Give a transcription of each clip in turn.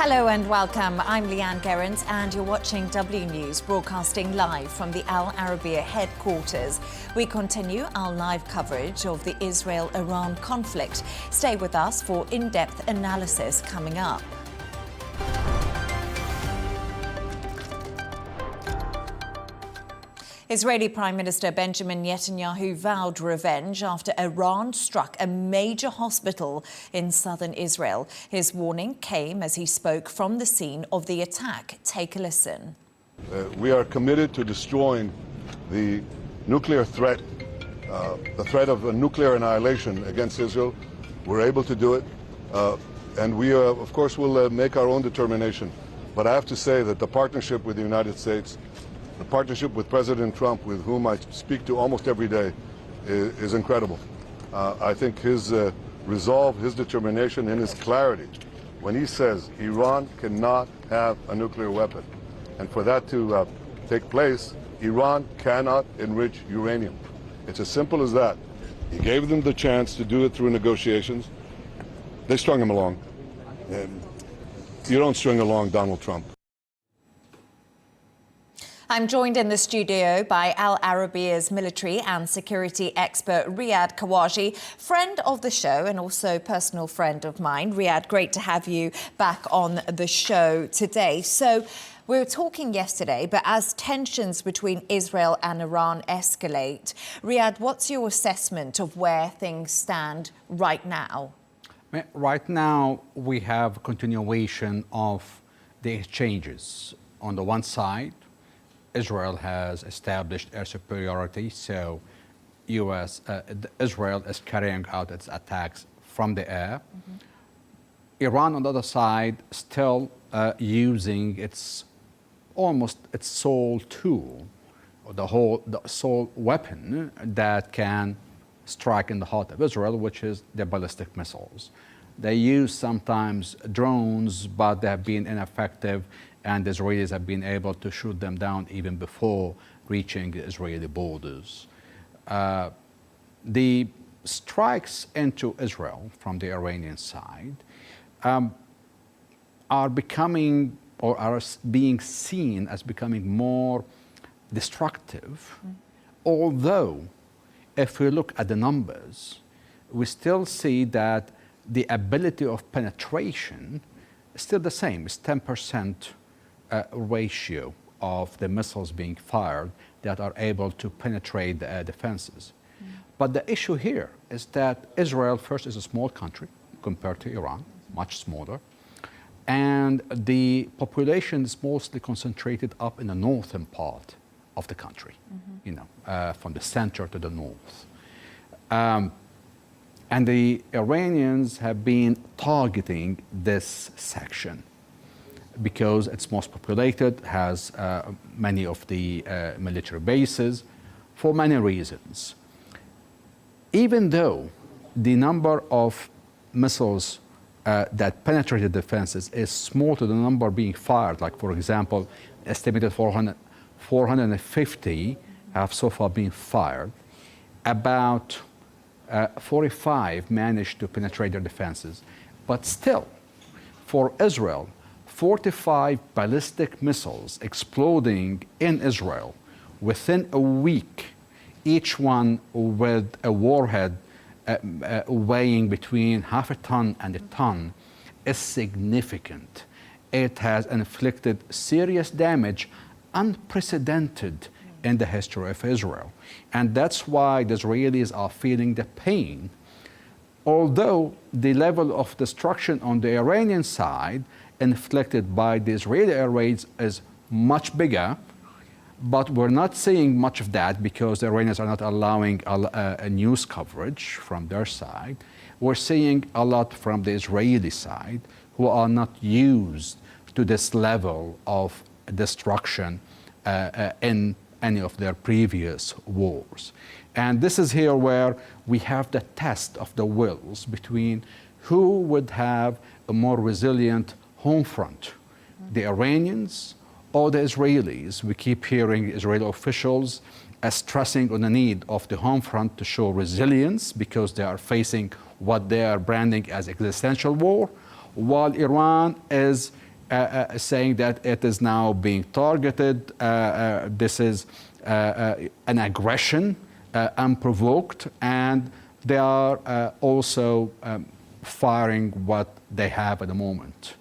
Hello and welcome. I'm Leigh-Ann Gerrans and you're watching W News, broadcasting live from the Al Arabiya headquarters. We continue our live coverage of the Israel-Iran conflict. Stay with us for in-depth analysis coming up. Israeli Prime Minister Benjamin Netanyahu vowed revenge after Iran struck a major hospital in southern Israel. His warning came as he spoke from the scene of the attack. Take a listen. We are committed to destroying the nuclear threat, the threat of a nuclear annihilation against Israel. We're able to do it, and we, of course, will make our own determination. But I have to say that the partnership with the United States, the partnership with President Trump, with whom I speak to almost every day, is incredible. I think his resolve, his determination, and his clarity when he says Iran cannot have a nuclear weapon. And for that to take place, Iran cannot enrich uranium. It's as simple as that. He gave them the chance to do it through negotiations. They strung him along. You don't string along Donald Trump. I'm joined in the studio by Al Arabiya's military and security expert Riyad Kawaji, friend of the show and also personal friend of mine. Riyad, great to have you back on the show today. So we were talking yesterday, but as tensions between Israel and Iran escalate, Riyad, what's your assessment of where things stand right now? Right now, we have a continuation of the exchanges. On the one side, Israel has established air superiority, so Israel is carrying out its attacks from the air. Iran, on the other side, still using its sole tool, or the sole weapon that can strike in the heart of Israel, which is the ballistic missiles. They use sometimes drones, but they have been ineffective, and the Israelis have been able to shoot them down even before reaching the Israeli borders. The strikes into Israel from the Iranian side are becoming, or are being seen as becoming more destructive, although if we look at the numbers, we still see that the ability of penetration is still the same. It's 10% ratio of the missiles being fired that are able to penetrate the air defenses. But the issue here is that Israel, first, is a small country compared to Iran, much smaller, and the population is mostly concentrated up in the northern part of the country, from the center to the north. And the Iranians have been targeting this section because it's most populated, has many of the military bases, for many reasons. Even though the number of missiles that penetrated defenses is small to the number being fired, like, for example, estimated 450 have so far been fired, about 45 managed to penetrate their defenses. But still, for Israel, 45 ballistic missiles exploding in Israel within a week, each one with a warhead weighing between half a ton and a ton, is significant. It has inflicted serious damage, unprecedented in the history of Israel. And that's why the Israelis are feeling the pain. Although the level of destruction on the Iranian side inflicted by the Israeli air raids is much bigger, but we're not seeing much of that because the Iranians are not allowing a news coverage from their side. We're seeing a lot from the Israeli side, who are not used to this level of destruction in any of their previous wars. And this is here where we have the test of the wills between who would have a more resilient home front, the Iranians or the Israelis. We keep hearing Israeli officials stressing on the need of the home front to show resilience because they are facing what they are branding as existential war, while Iran is saying that it is now being targeted. This is an aggression, unprovoked, and they are also firing what they have at the moment.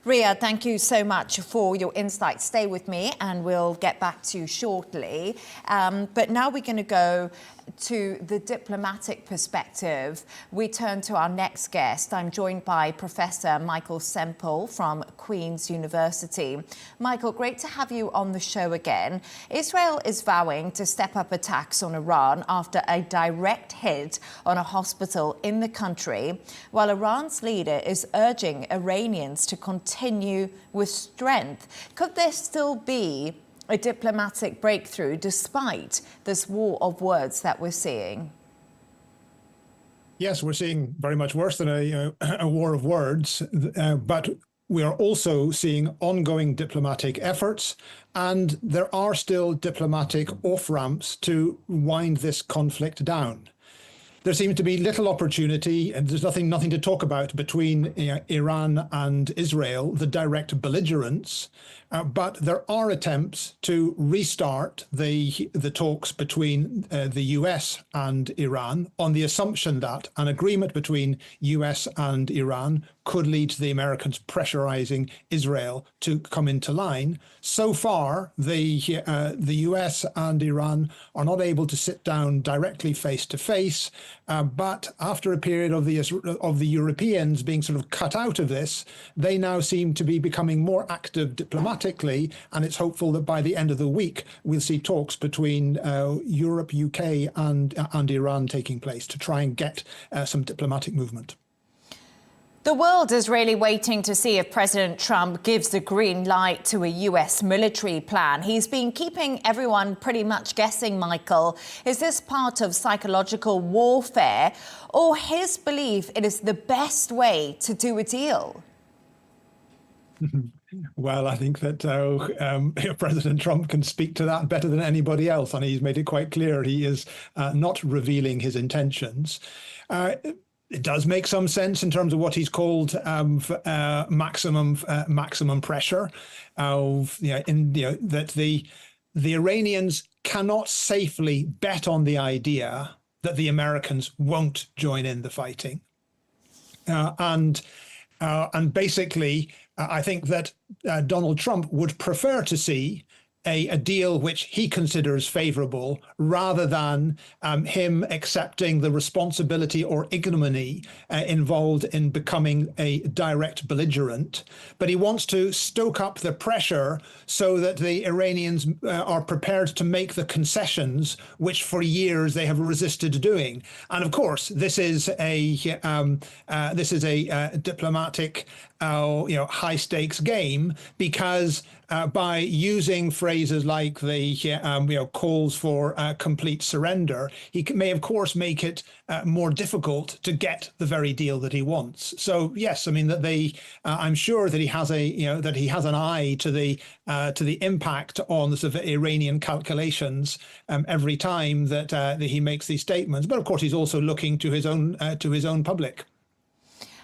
Riyad, thank you so much for your insights. Stay with me and we'll get back to you shortly. But now we're going to go to the diplomatic perspective. We turn to our next guest. I'm joined by Professor Michael Semple from Queen's University. Michael, great to have you on the show again. Israel is vowing to step up attacks on Iran after a direct hit on a hospital in the country, while Iran's leader is urging Iranians to continue with strength. Could there still be a diplomatic breakthrough despite this war of words that we're seeing? Yes, we're seeing very much worse than a war of words, but we are also seeing ongoing diplomatic efforts, and there are still diplomatic off-ramps to wind this conflict down. There seems to be little opportunity, and there's nothing to talk about between Iran and Israel, the direct belligerents. But there are attempts to restart the talks between the US and Iran on the assumption that an agreement between US and Iran could lead to the Americans pressurizing Israel to come into line. So far, the US and Iran are not able to sit down directly face to face. But after a period of the Europeans being sort of cut out of this, they now seem to be becoming more active diplomatically, and it's hopeful that by the end of the week we'll see talks between Europe, UK, and Iran taking place to try and get some diplomatic movement. The world is really waiting to see if President Trump gives the green light to a US military plan. He's been keeping everyone pretty much guessing, Michael. Is this part of psychological warfare or his belief it is the best way to do a deal? Well, I think that President Trump can speak to that better than anybody else, and he's made it quite clear he is not revealing his intentions. It does make some sense in terms of what he's called maximum pressure. That the Iranians cannot safely bet on the idea that the Americans won't join in the fighting, and basically, I think that Donald Trump would prefer to see a deal which he considers favorable rather than him accepting the responsibility or ignominy involved in becoming a direct belligerent. But he wants to stoke up the pressure so that the Iranians are prepared to make the concessions which for years they have resisted doing. And of course, this is a diplomatic high stakes game, because by using phrases like the calls for complete surrender, he may of course make it more difficult to get the very deal that he wants. So yes, I mean that I'm sure that he has an eye to the impact on the sort of Iranian calculations every time that he makes these statements. But of course, he's also looking to his own public.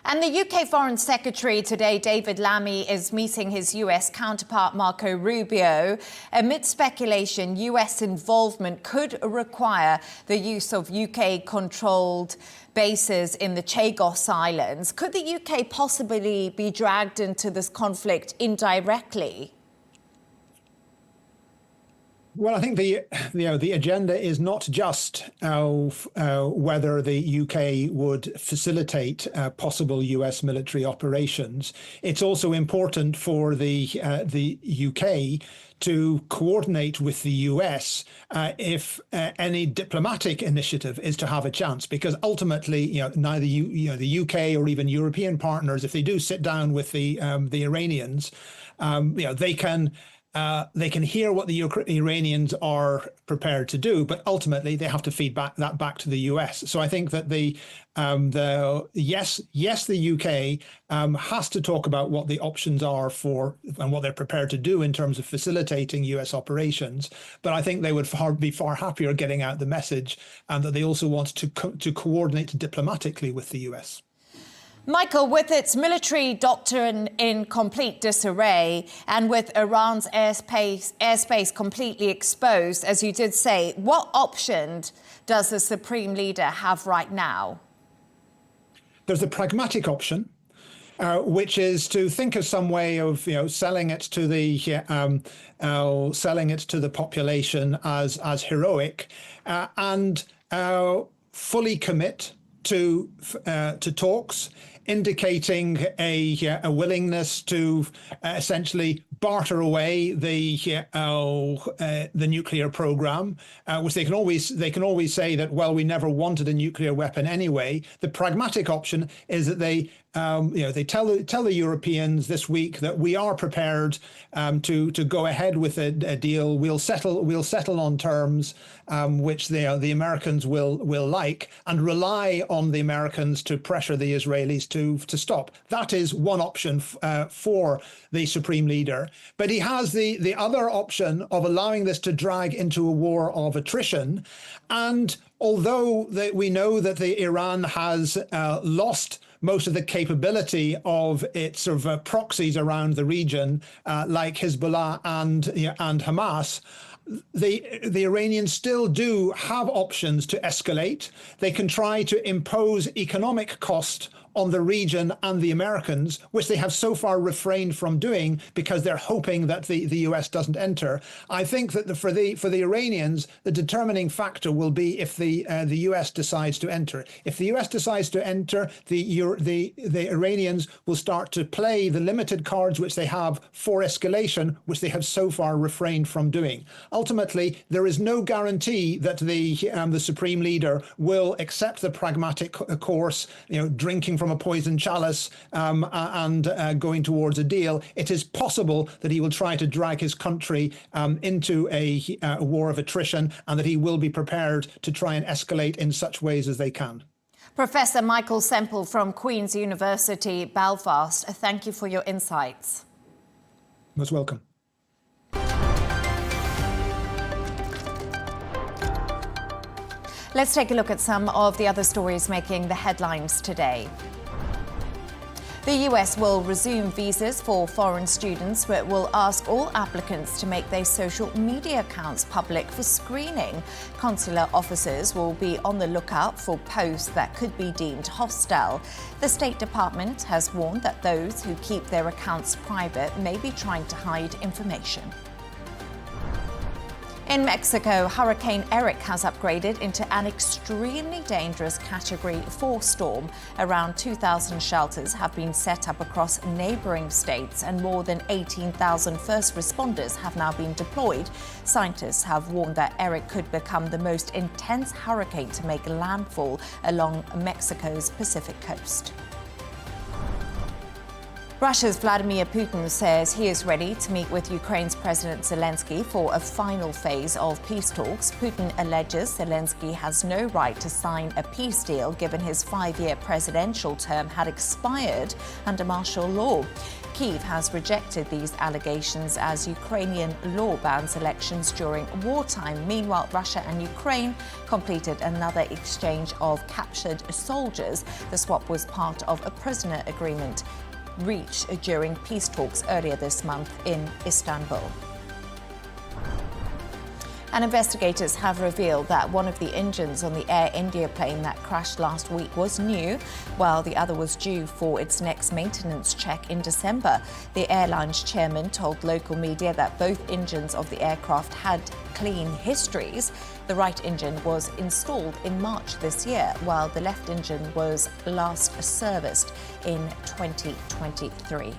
And the UK Foreign Secretary today, David Lammy, is meeting his US counterpart, Marco Rubio. Amid speculation, US involvement could require the use of UK-controlled bases in the Chagos Islands. Could the UK possibly be dragged into this conflict indirectly? Well, I think the agenda is not just whether the UK would facilitate possible US military operations. It's also important for the UK to coordinate with the US if any diplomatic initiative is to have a chance, because ultimately, neither the UK or even European partners, if they do sit down with the Iranians, they can hear what the Iranians are prepared to do, but ultimately they have to feed that back to the US. So I think that the UK has to talk about what the options are for and what they're prepared to do in terms of facilitating US operations. But I think they would be far happier getting out the message, and that they also want to coordinate diplomatically with the US. Michael, with its military doctrine in complete disarray and with Iran's airspace completely exposed, as you did say, what option does the supreme leader have right now? There's a pragmatic option, which is to think of some way of selling it to the population as heroic, and fully commit to talks, indicating a willingness to essentially barter away the nuclear program, which they can always say that, well, we never wanted a nuclear weapon anyway. The pragmatic option is that they tell the Europeans this week that we are prepared to go ahead with a deal. We'll settle on terms which the Americans will like, and rely on the Americans to pressure the Israelis to stop. That is one option for the supreme leader. But he has the other option of allowing this to drag into a war of attrition. And although we know that Iran has lost most of the capability of its sort of proxies around the region, like Hezbollah and Hamas, the Iranians still do have options to escalate. They can try to impose economic cost on the region and the Americans, which they have so far refrained from doing because they're hoping that the US doesn't enter. I think that for the Iranians, the determining factor will be if the US decides to enter. If the US decides to enter, the Iranians will start to play the limited cards which they have for escalation, which they have so far refrained from doing. Ultimately, there is no guarantee that the supreme leader will accept the pragmatic course, drinking from a poisoned chalice and going towards a deal. It is possible that he will try to drag his country into a war of attrition, and that he will be prepared to try and escalate in such ways as they can. Professor Michael Semple from Queen's University, Belfast, thank you for your insights. Most welcome. Let's take a look at some of the other stories making the headlines today. The US will resume visas for foreign students, but will ask all applicants to make their social media accounts public for screening. Consular officers will be on the lookout for posts that could be deemed hostile. The State Department has warned that those who keep their accounts private may be trying to hide information. In Mexico, Hurricane Eric has upgraded into an extremely dangerous Category 4 storm. Around 2,000 shelters have been set up across neighboring states, and more than 18,000 first responders have now been deployed. Scientists have warned that Eric could become the most intense hurricane to make landfall along Mexico's Pacific coast. Russia's Vladimir Putin says he is ready to meet with Ukraine's President Zelensky for a final phase of peace talks. Putin alleges Zelensky has no right to sign a peace deal given his 5-year presidential term had expired under martial law. Kyiv has rejected these allegations as Ukrainian law bans elections during wartime. Meanwhile, Russia and Ukraine completed another exchange of captured soldiers. The swap was part of a prisoner agreement reached during peace talks earlier this month in Istanbul. And investigators have revealed that one of the engines on the Air India plane that crashed last week was new, while the other was due for its next maintenance check in December. The airline's chairman told local media that both engines of the aircraft had clean histories. The right engine was installed in March this year, while the left engine was last serviced in 2023.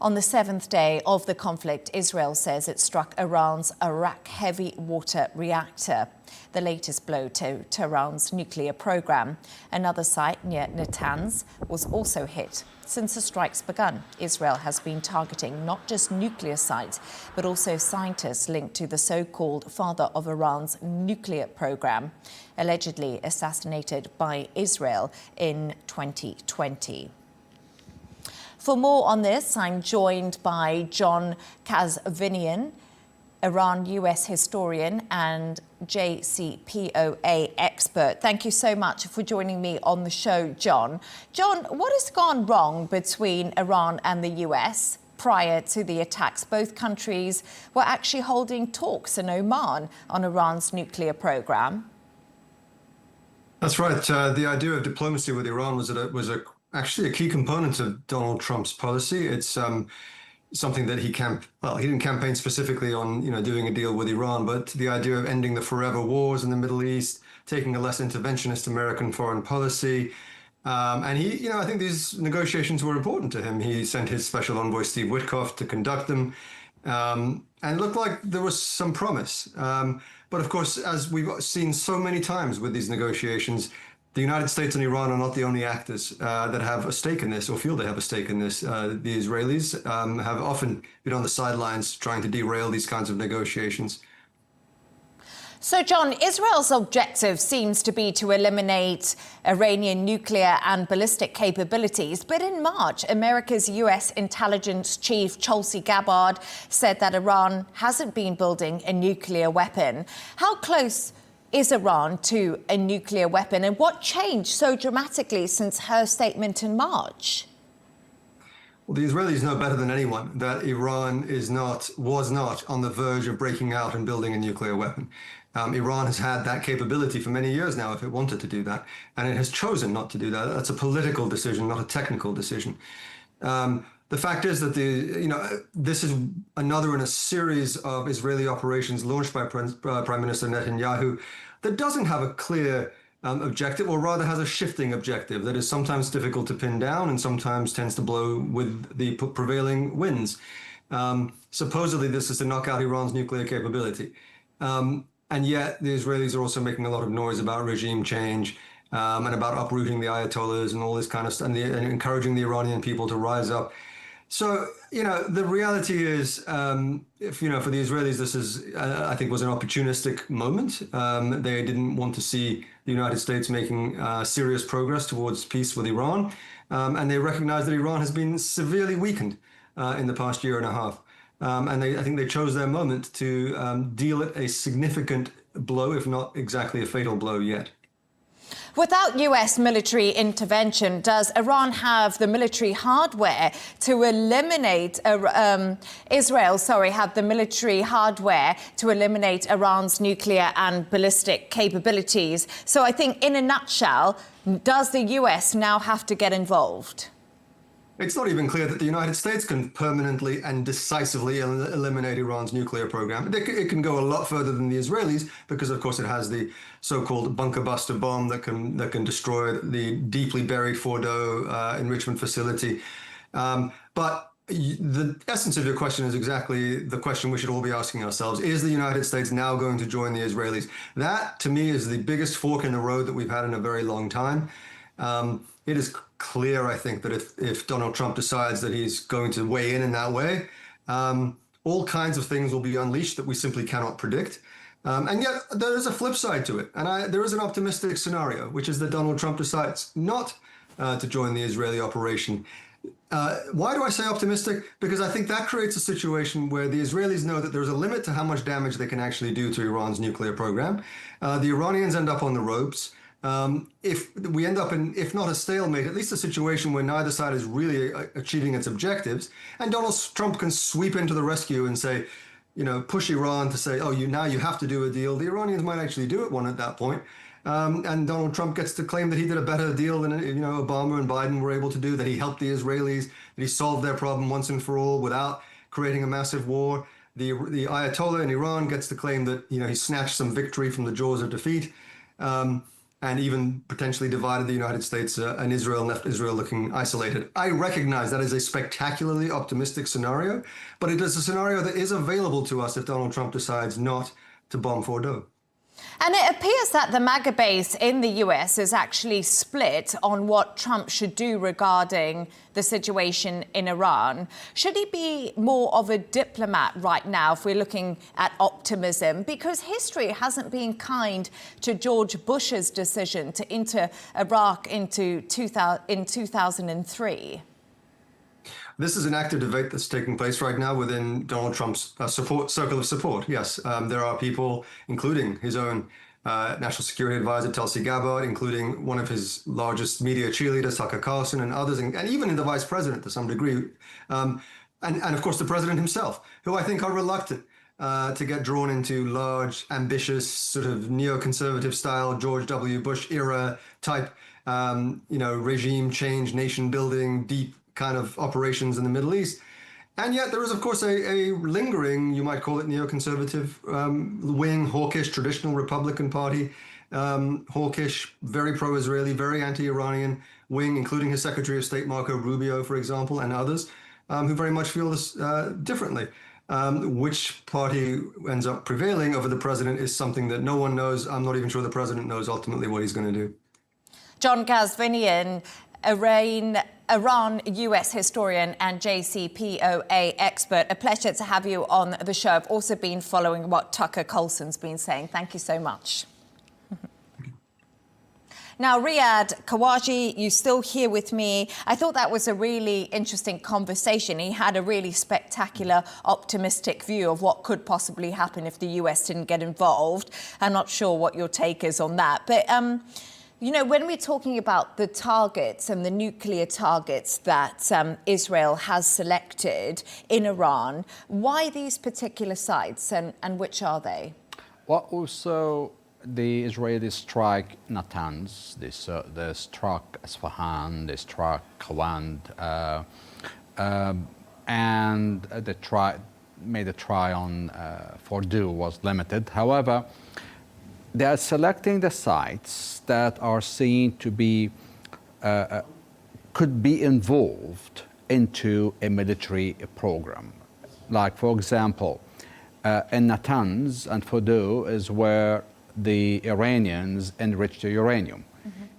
On the 7th day of the conflict, Israel says it struck Iran's Arak heavy water reactor, the latest blow to Tehran's nuclear program. Another site near Natanz was also hit. Since the strikes begun, Israel has been targeting not just nuclear sites, but also scientists linked to the so-called father of Iran's nuclear program, allegedly assassinated by Israel in 2020. For more on this, I'm joined by John KazVinian, Iran-US historian and JCPOA expert. Thank you so much for joining me on the show, John. John, what has gone wrong between Iran and the US? Prior to the attacks, both countries were actually holding talks in Oman on Iran's nuclear program. That's right. The idea of diplomacy with Iran was actually a key component of Donald Trump's policy. It's something that he didn't campaign specifically on, doing a deal with Iran, but the idea of ending the forever wars in the Middle East, taking a less interventionist American foreign policy. And he, I think these negotiations were important to him. He sent his special envoy, Steve Witkoff, to conduct them. And it looked like there was some promise. But of course, as we've seen so many times with these negotiations, the United States and Iran are not the only actors that have a stake in this or feel they have a stake in this. The Israelis have often been on the sidelines trying to derail these kinds of negotiations. So, John, Israel's objective seems to be to eliminate Iranian nuclear and ballistic capabilities. But in March, America's US intelligence chief, Tulsi Gabbard, said that Iran hasn't been building a nuclear weapon. How close is Iran to a nuclear weapon, and what changed so dramatically since her statement in March? Well, the Israelis know better than anyone that Iran was not on the verge of breaking out and building a nuclear weapon. Iran has had that capability for many years now if it wanted to do that, and it has chosen not to do that. That's a political decision, not a technical decision. The fact is that this is another in a series of Israeli operations launched by Prime Minister Netanyahu that doesn't have a clear objective, or rather has a shifting objective that is sometimes difficult to pin down and sometimes tends to blow with the prevailing winds. Supposedly, this is to knock out Iran's nuclear capability. And yet, the Israelis are also making a lot of noise about regime change and about uprooting the Ayatollahs and all this kind of stuff, and encouraging the Iranian people to rise up. So, the reality is, for the Israelis, this is, I think, was an opportunistic moment. They didn't want to see the United States making serious progress towards peace with Iran. And they recognize that Iran has been severely weakened in the past year and a half. And I think they chose their moment to deal it a significant blow, if not exactly a fatal blow yet. Without US military intervention, does Iran have the military hardware to eliminate have the military hardware to eliminate Iran's nuclear and ballistic capabilities? So I think in a nutshell, does the US now have to get involved? It's not even clear that the United States can permanently and decisively eliminate Iran's nuclear program. It can go a lot further than the Israelis because, of course, it has the so-called bunker buster bomb that can destroy the deeply buried Fordo enrichment facility. But the essence of your question is exactly the question we should all be asking ourselves. Is the United States now going to join the Israelis? That, to me, is the biggest fork in the road that we've had in a very long time. It is clear, I think, that if Donald Trump decides that he's going to weigh in that way, all kinds of things will be unleashed that we simply cannot predict. And yet there is a flip side to it. And there is an optimistic scenario, which is that Donald Trump decides not to join the Israeli operation. Why do I say optimistic? Because I think that creates a situation where the Israelis know that there's a limit to how much damage they can actually do to Iran's nuclear program. The Iranians end up on the ropes. If we end up in, if not a stalemate, at least a situation where neither side is really achieving its objectives, and Donald Trump can sweep into the rescue and say, push Iran to say, now you have to do a deal. The Iranians might actually do one at that point. And Donald Trump gets to claim that he did a better deal than, Obama and Biden were able to do, that he helped the Israelis, that he solved their problem once and for all without creating a massive war. The Ayatollah in Iran gets to claim that, he snatched some victory from the jaws of defeat. And even potentially divided the United States and Israel and left Israel looking isolated. I recognize that is a spectacularly optimistic scenario, but it is a scenario that is available to us if Donald Trump decides not to bomb Fordo. And it appears that the MAGA base in the US is actually split on what Trump should do regarding the situation in Iran. Should he be more of a diplomat right now if we're looking at optimism? Because history hasn't been kind to George Bush's decision to enter Iraq in 2003. This is an active debate that's taking place right now within Donald Trump's circle of support. Yes, there are people, including his own National Security Advisor, Tulsi Gabbard, including one of his largest media cheerleaders, Tucker Carlson, and others, and even in the vice president to some degree, and of course the president himself, who I think are reluctant to get drawn into large, ambitious, sort of neoconservative style George W. Bush era type, regime change, nation building, deep kind of operations in the Middle East. And yet there is, of course, a lingering, you might call it neoconservative wing, hawkish, traditional Republican Party, hawkish, very pro-Israeli, very anti-Iranian wing, including his Secretary of State, Marco Rubio, for example, and others, who very much feel this differently. Which party ends up prevailing over the president is something that no one knows. I'm not even sure the president knows ultimately what he's going to do. John KazVinian, Iran US historian and JCPOA expert. A pleasure to have you on the show. I've also been following what Tucker Carlson's been saying. Thank you so much. Now, Riyad Kawaji, you're still here with me. I thought that was a really interesting conversation. He had a really spectacular, optimistic view of what could possibly happen if the US didn't get involved. I'm not sure what your take is on that. But when we're talking about the targets and the nuclear targets that Israel has selected in Iran, why these particular sites and which are they? Well, also the Israelis strike Natanz, they struck Isfahan, they struck Khawand, and they made a try on Fordow was limited. However, they are selecting the sites that are seen to be, could be involved into a military program. Like, for example, in Natanz and Fordow is where the Iranians enriched the uranium.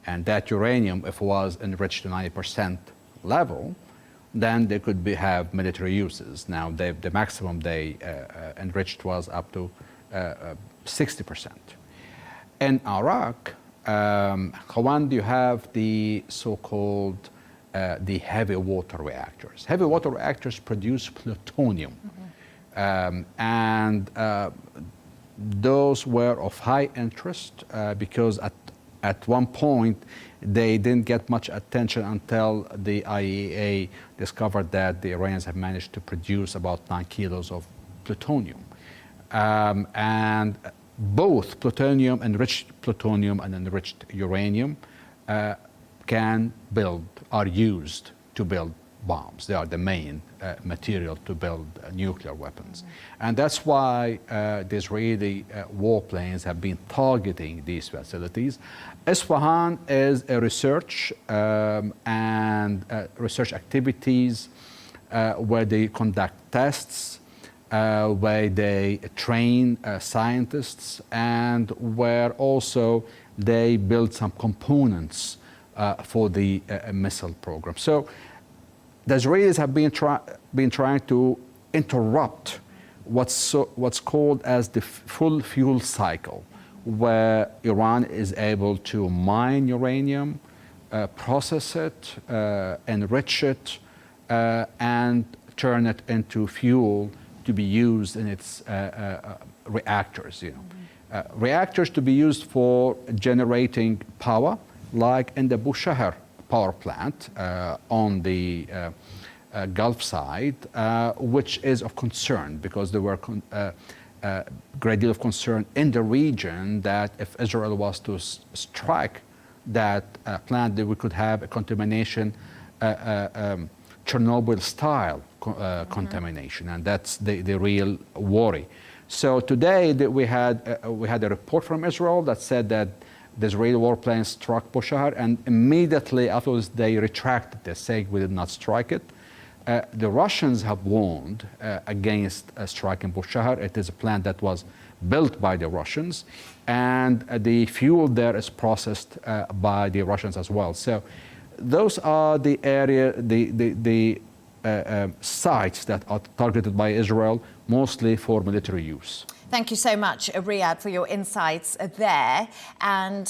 And that uranium, if it was enriched to 90% level, then they could have military uses. Now, the maximum they enriched was up to 60%. In Iraq, Khawand, you have the so-called the heavy water reactors. Heavy water reactors produce plutonium. Those were of high interest because at one point they didn't get much attention until the IAEA discovered that the Iranians have managed to produce about 9 kilos of plutonium. And both plutonium, enriched plutonium and enriched uranium are used to build bombs. They are the main material to build nuclear weapons. And that's why the Israeli warplanes have been targeting these facilities. Isfahan is a research and research activities where they conduct tests, where they train scientists, and where also they build some components for the missile program. So the Israelis have been trying to interrupt what's called as the full fuel cycle, where Iran is able to mine uranium, process it, enrich it, and turn it into fuel to be used in its reactors. Reactors to be used for generating power, like in the Bushehr power plant on the Gulf side, which is of concern because there were a great deal of concern in the region that if Israel was to strike that plant, that we could have a contamination, Chernobyl-style contamination, and that's the real worry. So today we had a report from Israel that said that the Israeli warplanes struck Bushehr, and immediately afterwards they retracted this, saying we did not strike it. The Russians have warned against striking Bushehr. It is a plant that was built by the Russians, and the fuel there is processed by the Russians as well. So those are the sites that are targeted by Israel, mostly for military use. Thank you so much, Riyad, for your insights there. And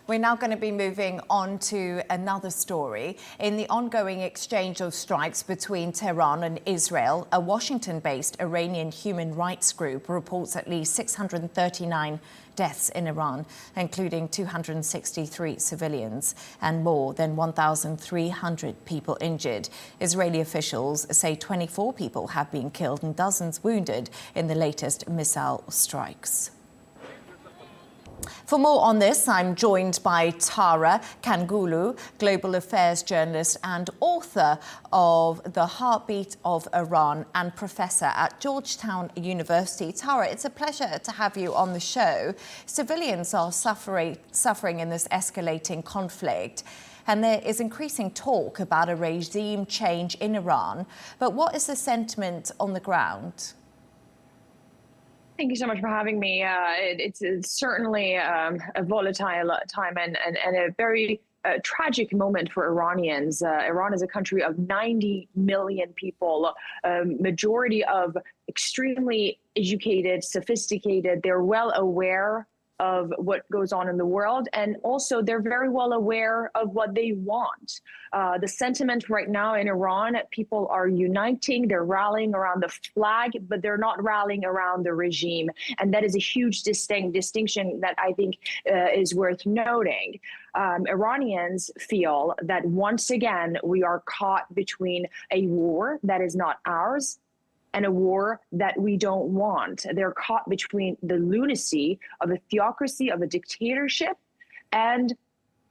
We're now going to be moving on to another story. In the ongoing exchange of strikes between Tehran and Israel, a Washington-based Iranian human rights group reports at least 639 deaths in Iran, including 263 civilians and more than 1,300 people injured. Israeli officials say 24 people have been killed and dozens wounded in the latest missile strikes. For more on this, I'm joined by Tara Kangulu, global affairs journalist and author of The Heartbeat of Iran and professor at Georgetown University. Tara, it's a pleasure to have you on the show. Civilians are suffering in this escalating conflict, and there is increasing talk about a regime change in Iran. But what is the sentiment on the ground? Thank you so much for having me. It's certainly a volatile time and a very tragic moment for Iranians. Iran is a country of 90 million people, majority of extremely educated, sophisticated. They're well aware of what goes on in the world, and also they're very well aware of what they want. The sentiment right now in Iran, people are uniting, they're rallying around the flag, but they're not rallying around the regime. And that is a huge distinction that I think is worth noting. Iranians feel that once again, we are caught between a war that is not ours and a war that we don't want. They're caught between the lunacy of a theocracy, of a dictatorship, and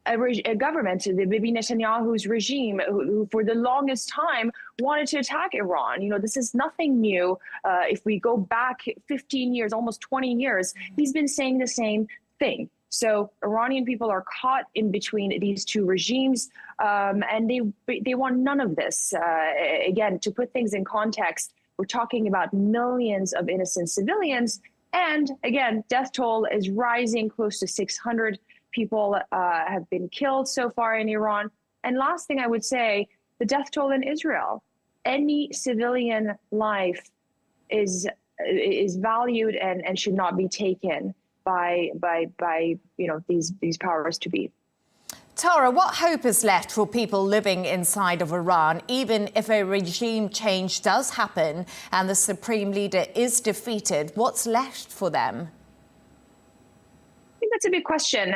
a government, the Bibi Netanyahu's regime, who for the longest time wanted to attack Iran. You know, this is nothing new. If we go back 15 years, almost 20 years, he's been saying the same thing. So Iranian people are caught in between these two regimes, and they want none of this. Again, to put things in context, we're talking about millions of innocent civilians. And again, death toll is rising. Close to 600 people have been killed so far in Iran. And last thing I would say, the death toll in Israel. Any civilian life is valued and should not be taken by you know, these powers to be. Tara, what hope is left for people living inside of Iran, even if a regime change does happen and the supreme leader is defeated? What's left for them? I think that's a big question.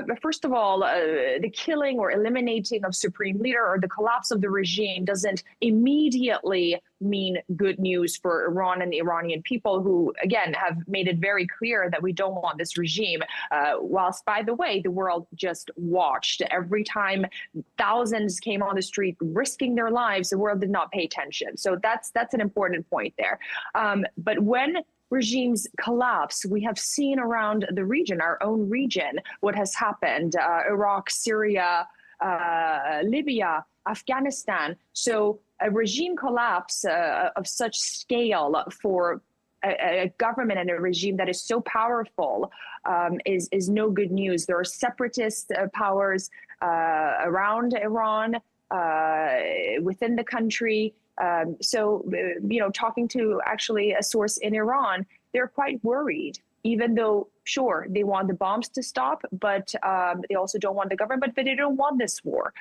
But first of all, the killing or eliminating of supreme leader or the collapse of the regime doesn't immediately mean good news for Iran and the Iranian people, who, again, have made it very clear that we don't want this regime. Whilst, by the way, the world just watched. Every time thousands came on the street risking their lives, the world did not pay attention. So that's an important point there. But when regimes collapse, we have seen around the region, our own region, what has happened, Iraq, Syria, Libya, Afghanistan. So a regime collapse of such scale for a government and a regime that is so powerful is no good news. There are separatist powers around Iran, within the country. So, you know, talking to actually a source in Iran, they're quite worried, even though, sure, they want the bombs to stop, but they also don't want the government, but they don't want this war.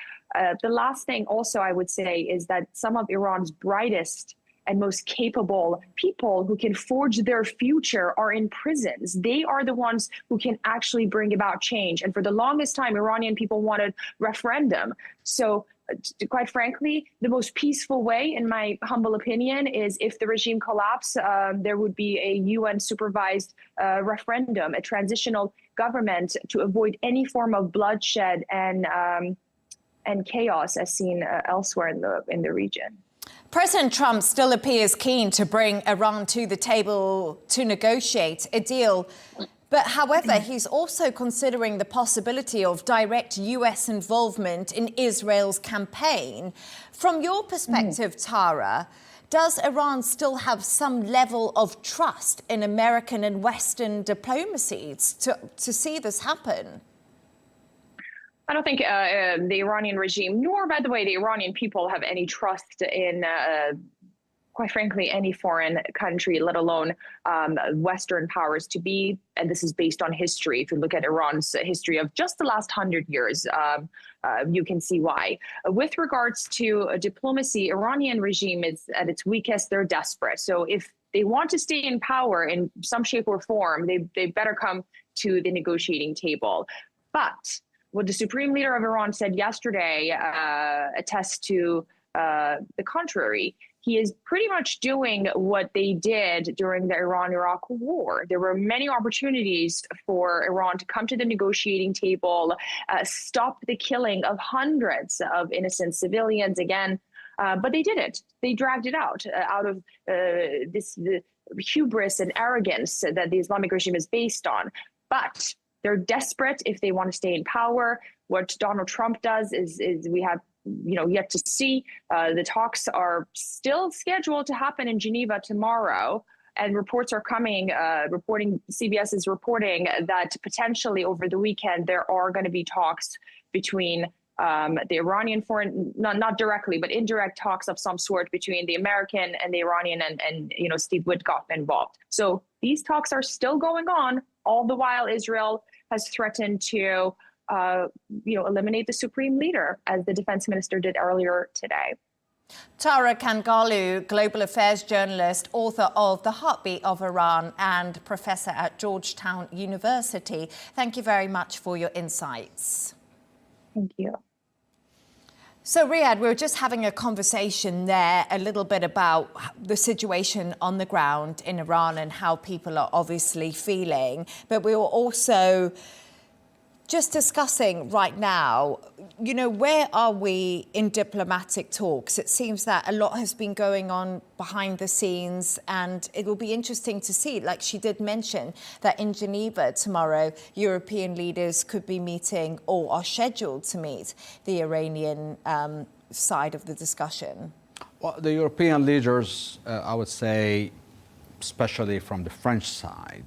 The last thing also I would say is that some of Iran's brightest and most capable people who can forge their future are in prisons. They are the ones who can actually bring about change. And for the longest time, Iranian people wanted referendum. So quite frankly, the most peaceful way, in my humble opinion, is if the regime collapsed, there would be a UN-supervised referendum, a transitional government to avoid any form of bloodshed and chaos as seen elsewhere in the region. President Trump still appears keen to bring Iran to the table to negotiate a deal. But however, he's also considering the possibility of direct US involvement in Israel's campaign. From your perspective, Tara, does Iran still have some level of trust in American and Western diplomacies to see this happen? I don't think the Iranian regime, nor, by the way, the Iranian people, have any trust in quite frankly, any foreign country, let alone Western powers to be. And this is based on history. If you look at Iran's history of just the last 100 years, you can see why. With regards to diplomacy, Iranian regime is at its weakest. They're desperate. So if they want to stay in power in some shape or form, they better come to the negotiating table. But what the Supreme Leader of Iran said yesterday attests to the contrary. He is pretty much doing what they did during the Iran-Iraq war. There were many opportunities for Iran to come to the negotiating table, stop the killing of hundreds of innocent civilians again, but they didn't. They dragged it out of the hubris and arrogance that the Islamic regime is based on. But they're desperate if they want to stay in power. What Donald Trump does is we have yet to see. The talks are still scheduled to happen in Geneva tomorrow, and reports are coming. CBS is reporting that potentially over the weekend there are going to be talks between the Iranian foreign, not directly, but indirect talks of some sort between the American and the Iranian, and Steve Witkoff involved. So these talks are still going on, all the while Israel has threatened to eliminate the supreme leader, as the defense minister did earlier today. Tara Kangulu, global affairs journalist, author of The Heartbeat of Iran and professor at Georgetown University. Thank you very much for your insights. Thank you. So, Riad, we were just having a conversation there a little bit about the situation on the ground in Iran and how people are obviously feeling. But we were also just discussing right now, where are we in diplomatic talks? It seems that a lot has been going on behind the scenes, and it will be interesting to see, like she did mention, that in Geneva tomorrow, European leaders could be meeting or are scheduled to meet the Iranian side of the discussion. Well, the European leaders, I would say, especially from the French side,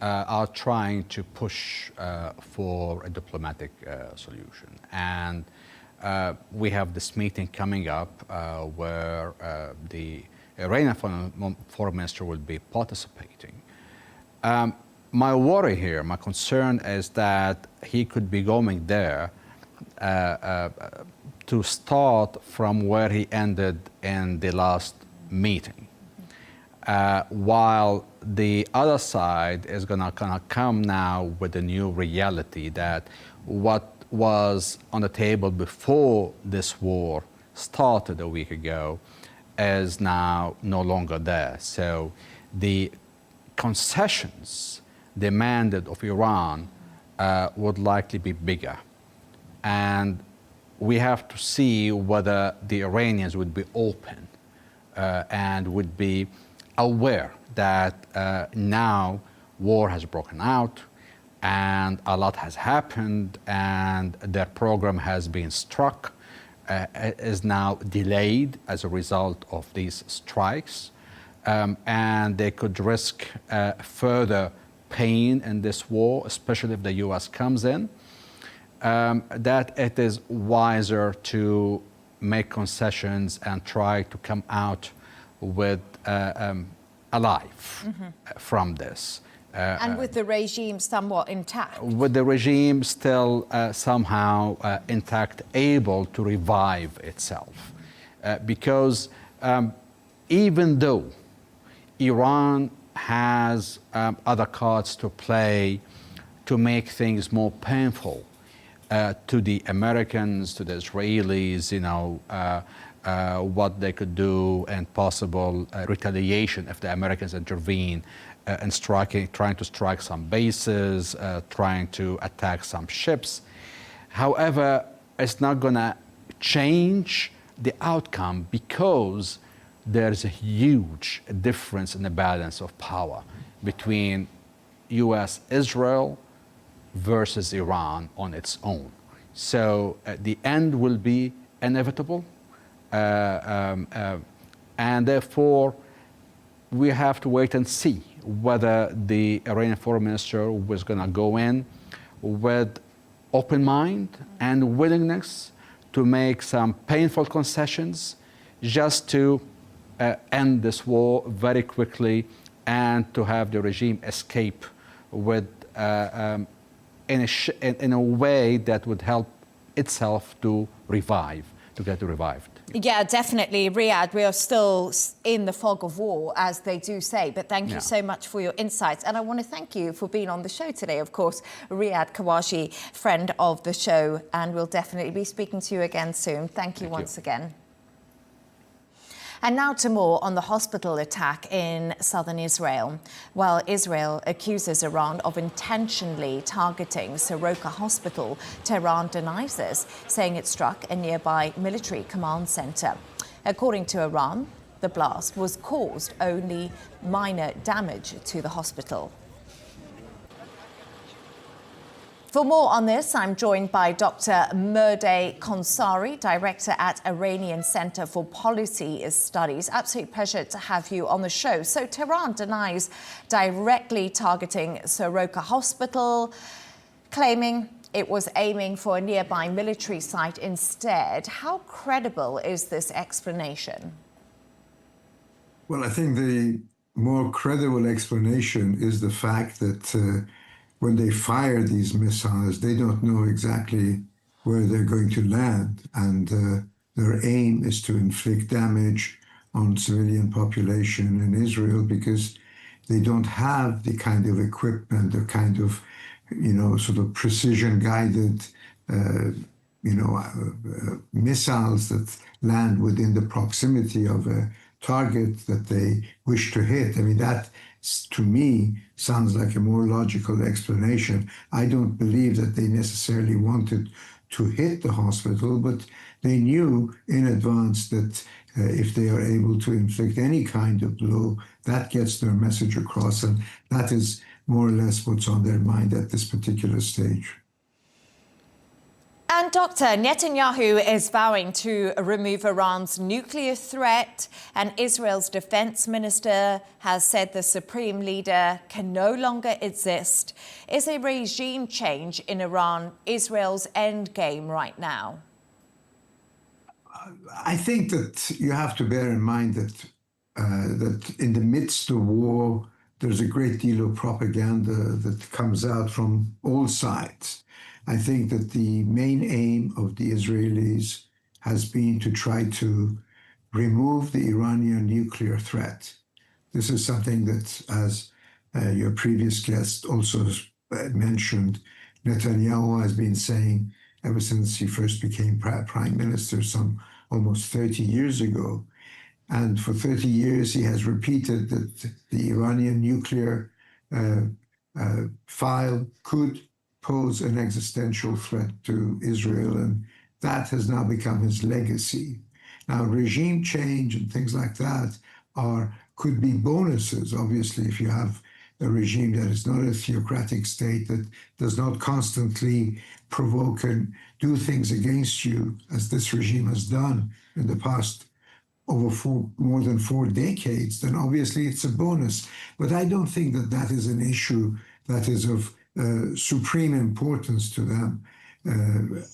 are trying to push for a diplomatic solution. And we have this meeting coming up where the Iranian foreign minister will be participating. My worry here, my concern is that he could be going there to start from where he ended in the last meeting. While the other side is going to come now with a new reality that what was on the table before this war started a week ago is now no longer there. So the concessions demanded of Iran would likely be bigger. And we have to see whether the Iranians would be open and would be aware that now war has broken out and a lot has happened and their program has been struck, is now delayed as a result of these strikes, and they could risk further pain in this war, especially if the US comes in, that it is wiser to make concessions and try to come out with alive from this. And with the regime somewhat intact. With the regime still somehow intact, able to revive itself. Because even though Iran has other cards to play to make things more painful to the Americans, to the Israelis, what they could do and possible retaliation if the Americans intervene in trying to strike some bases, trying to attack some ships. However, it's not going to change the outcome because there's a huge difference in the balance of power between US, Israel versus Iran on its own. So the end will be inevitable. And therefore, we have to wait and see whether the Iranian foreign minister was going to go in with open mind and willingness to make some painful concessions just to end this war very quickly and to have the regime escape with in a way that would help itself to get revived. Yeah, definitely, Riyad. We are still in the fog of war, as they do say. But thank you so much for your insights. And I want to thank you for being on the show today. Of course, Riyad Kawaji, friend of the show, and we'll definitely be speaking to you again soon. Thank you once again. And now to more on the hospital attack in southern Israel. Well, Israel accuses Iran of intentionally targeting Soroka Hospital. Tehran denies this, saying it struck a nearby military command center. According to Iran, the blast was caused only minor damage to the hospital. For more on this, I'm joined by Dr. Mehrdad Khonsari, Director at Iranian Center for Policy Studies. Absolute pleasure to have you on the show. So Tehran denies directly targeting Soroka Hospital, claiming it was aiming for a nearby military site instead. How credible is this explanation? Well, I think the more credible explanation is the fact that when they fire these missiles, they don't know exactly where they're going to land. And their aim is to inflict damage on civilian population in Israel because they don't have the kind of equipment, the kind of, sort of precision-guided, missiles that land within the proximity of a target that they wish to hit. I mean, that, to me, sounds like a more logical explanation. I don't believe that they necessarily wanted to hit the hospital, but they knew in advance that if they are able to inflict any kind of blow, that gets their message across, and that is more or less what's on their mind at this particular stage. And Dr. Netanyahu is vowing to remove Iran's nuclear threat, and Israel's defense minister has said the supreme leader can no longer exist. Is a regime change in Iran Israel's end game right now? I think that you have to bear in mind that that in the midst of war, there's a great deal of propaganda that comes out from all sides. I think that the main aim of the Israelis has been to try to remove the Iranian nuclear threat. This is something that, as your previous guest also mentioned, Netanyahu has been saying ever since he first became prime minister some almost 30 years ago. And for 30 years, he has repeated that the Iranian nuclear file could pose an existential threat to Israel, and that has now become his legacy. Now, regime change and things like that could be bonuses, obviously, if you have a regime that is not a theocratic state, that does not constantly provoke and do things against you, as this regime has done in the past more than 4 decades, then obviously it's a bonus. But I don't think that that is an issue that is of supreme importance to them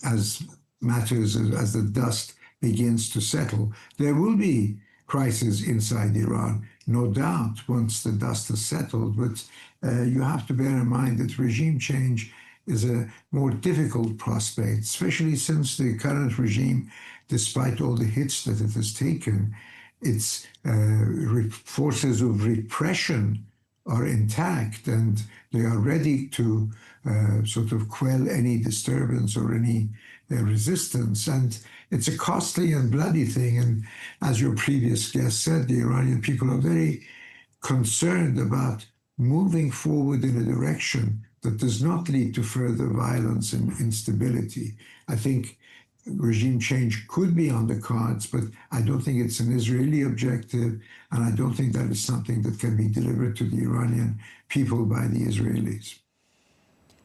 as matters as the dust begins to settle. There will be crisis inside Iran, no doubt, once the dust has settled, but you have to bear in mind that regime change is a more difficult prospect, especially since the current regime, despite all the hits that it has taken, its forces of repression are intact, and they are ready to sort of quell any disturbance or any resistance. And it's a costly and bloody thing. And as your previous guest said, the Iranian people are very concerned about moving forward in a direction that does not lead to further violence and instability. I think regime change could be on the cards, but I don't think it's an Israeli objective, and I don't think that is something that can be delivered to the Iranian people by the Israelis.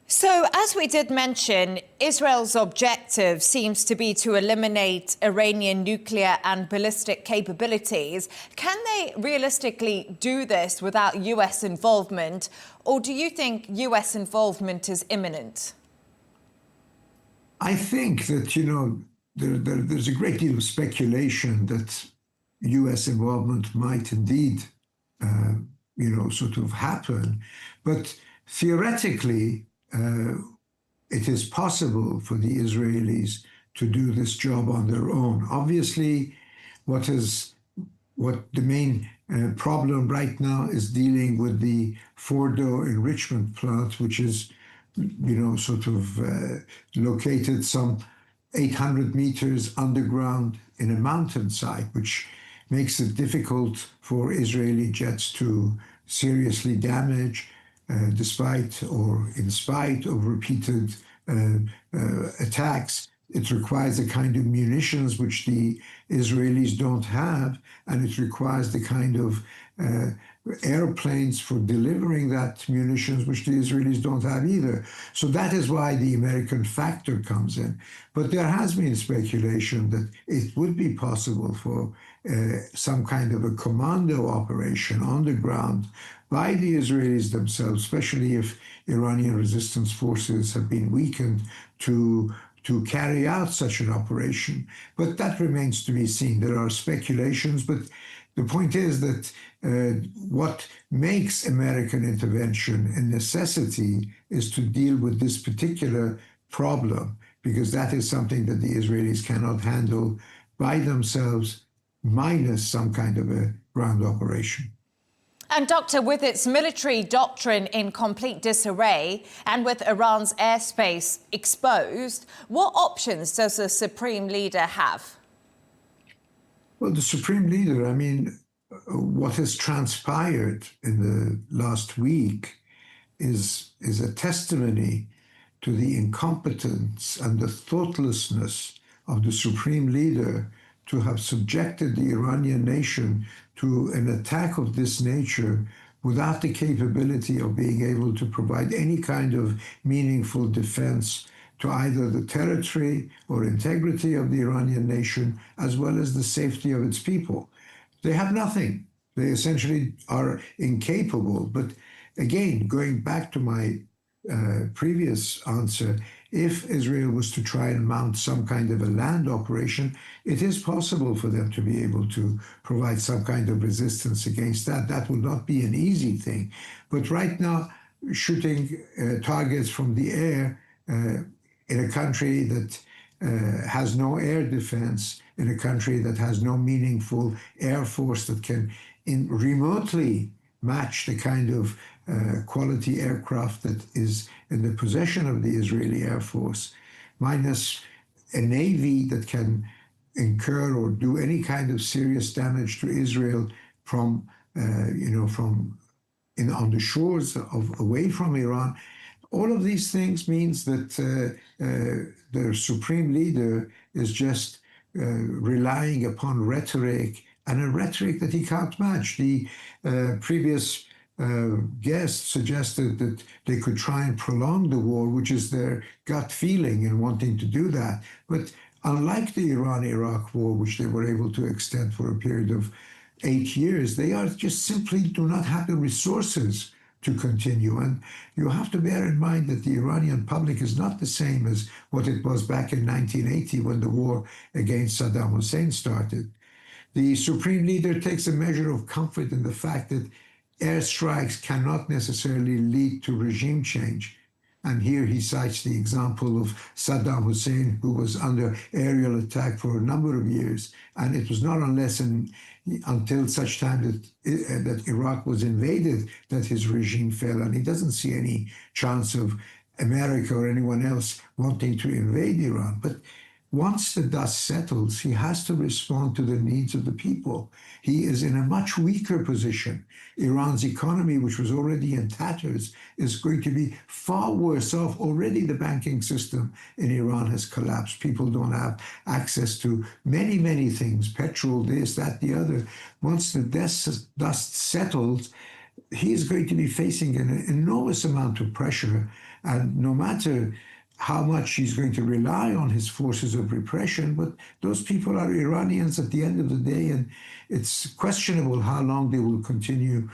So, as we did mention, Israel's objective seems to be to eliminate Iranian nuclear and ballistic capabilities. Can they realistically do this without US involvement, or do you think US involvement is imminent? I think that, there's a great deal of speculation that U.S. involvement might indeed, sort of happen. But theoretically, it is possible for the Israelis to do this job on their own. Obviously, what the main problem right now is dealing with the Fordo enrichment plant, which is, located some 800 meters underground in a mountainside, which makes it difficult for Israeli jets to seriously damage, despite or in spite of repeated attacks. It requires a kind of munitions which the Israelis don't have, and it requires the kind of airplanes for delivering that munitions which the Israelis don't have either. So that is why the American factor comes in. But there has been speculation that it would be possible for some kind of a commando operation on the ground by the Israelis themselves, especially if Iranian resistance forces have been weakened, to carry out such an operation. But that remains to be seen. There are speculations, but the point is that what makes American intervention a necessity is to deal with this particular problem, because that is something that the Israelis cannot handle by themselves, minus some kind of a ground operation. And Doctor, with its military doctrine in complete disarray and with Iran's airspace exposed, what options does the Supreme Leader have? Well, the Supreme Leader, what has transpired in the last week is a testimony to the incompetence and the thoughtlessness of the Supreme Leader to have subjected the Iranian nation to an attack of this nature without the capability of being able to provide any kind of meaningful defense to either the territory or integrity of the Iranian nation, as well as the safety of its people. They have nothing. They essentially are incapable. But again, going back to my previous answer, if Israel was to try and mount some kind of a land operation, it is possible for them to be able to provide some kind of resistance against that. That will not be an easy thing. But right now, shooting targets from the air in a country that has no air defense, in a country that has no meaningful air force that can remotely match the kind of quality aircraft that is in the possession of the Israeli Air Force, minus a navy that can incur or do any kind of serious damage to Israel from on the shores of away from Iran. All of these things means that the Supreme Leader is just relying upon rhetoric, and a rhetoric that he can't match. The previous guest suggested that they could try and prolong the war, which is their gut feeling in wanting to do that. But unlike the Iran-Iraq war, which they were able to extend for a period of 8 years, they are just simply do not have the resources to continue. And you have to bear in mind that the Iranian public is not the same as what it was back in 1980 when the war against Saddam Hussein started. The Supreme Leader takes a measure of comfort in the fact that airstrikes cannot necessarily lead to regime change. And here he cites the example of Saddam Hussein, who was under aerial attack for a number of years. And it was not until such time that Iraq was invaded that his regime fell. And he doesn't see any chance of America or anyone else wanting to invade Iran. But once the dust settles, he has to respond to the needs of the people. He is in a much weaker position. Iran's economy, which was already in tatters, is going to be far worse off. Already the banking system in Iran has collapsed. People don't have access to many, many things, petrol, this, that, the other. Once the dust settles, he's going to be facing an enormous amount of pressure. And no matter how much he's going to rely on his forces of repression, but those people are Iranians at the end of the day, and it's questionable how long they will continue,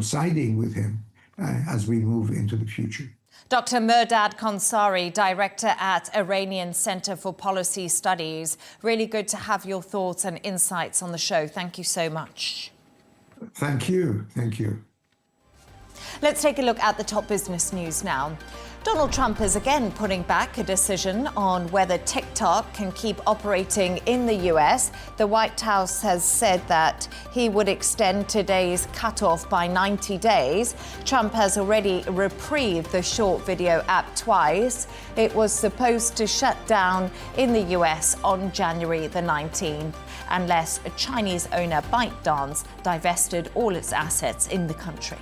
siding with him as we move into the future. Dr. Mehrdad Khonsari, Director at Iranian Center for Policy Studies. Really good to have your thoughts and insights on the show. Thank you so much. Thank you. Thank you. Let's take a look at the top business news now. Donald Trump is again putting back a decision on whether TikTok can keep operating in the US. The White House has said that he would extend today's cutoff by 90 days. Trump has already reprieved the short video app twice. It was supposed to shut down in the US on January the 19th, unless a Chinese owner ByteDance divested all its assets in the country.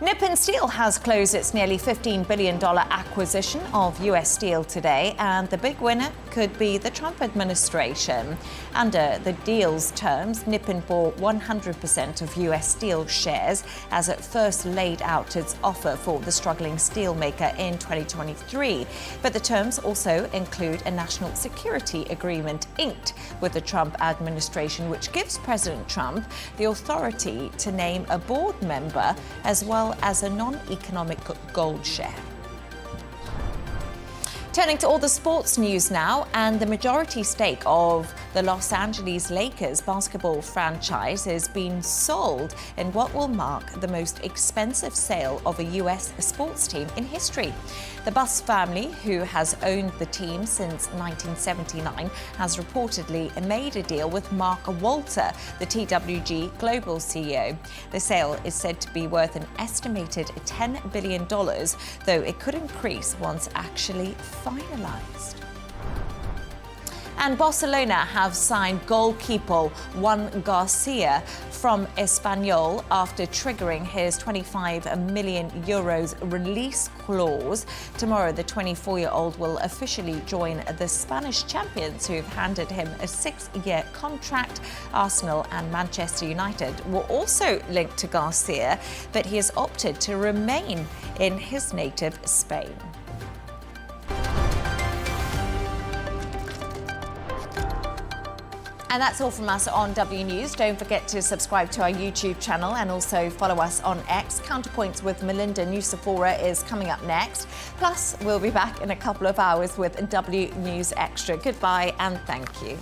Nippon Steel has closed its nearly $15 billion acquisition of US Steel today, and the big winner could be the Trump administration. Under the deal's terms, Nippon bought 100% of US Steel shares as it first laid out its offer for the struggling steelmaker in 2023. But the terms also include a national security agreement inked with the Trump administration, which gives President Trump the authority to name a board member as well as a non-economic gold share. Turning to all the sports news now, and the majority stake of the Los Angeles Lakers basketball franchise is being sold in what will mark the most expensive sale of a U.S. sports team in history. The Buss family, who has owned the team since 1979, has reportedly made a deal with Mark Walter, the TWG global CEO. The sale is said to be worth an estimated $10 billion, though it could increase once actually finalized. And Barcelona have signed goalkeeper Juan Garcia from Espanyol after triggering his €25 million release clause. Tomorrow, the 24-year-old will officially join the Spanish champions, who've handed him a 6-year contract. Arsenal and Manchester United were also linked to Garcia, but he has opted to remain in his native Spain. And that's all from us on W News. Don't forget to subscribe to our YouTube channel and also follow us on X. Counterpoints with Melinda Nusafora is coming up next. Plus, we'll be back in a couple of hours with W News Extra. Goodbye and thank you.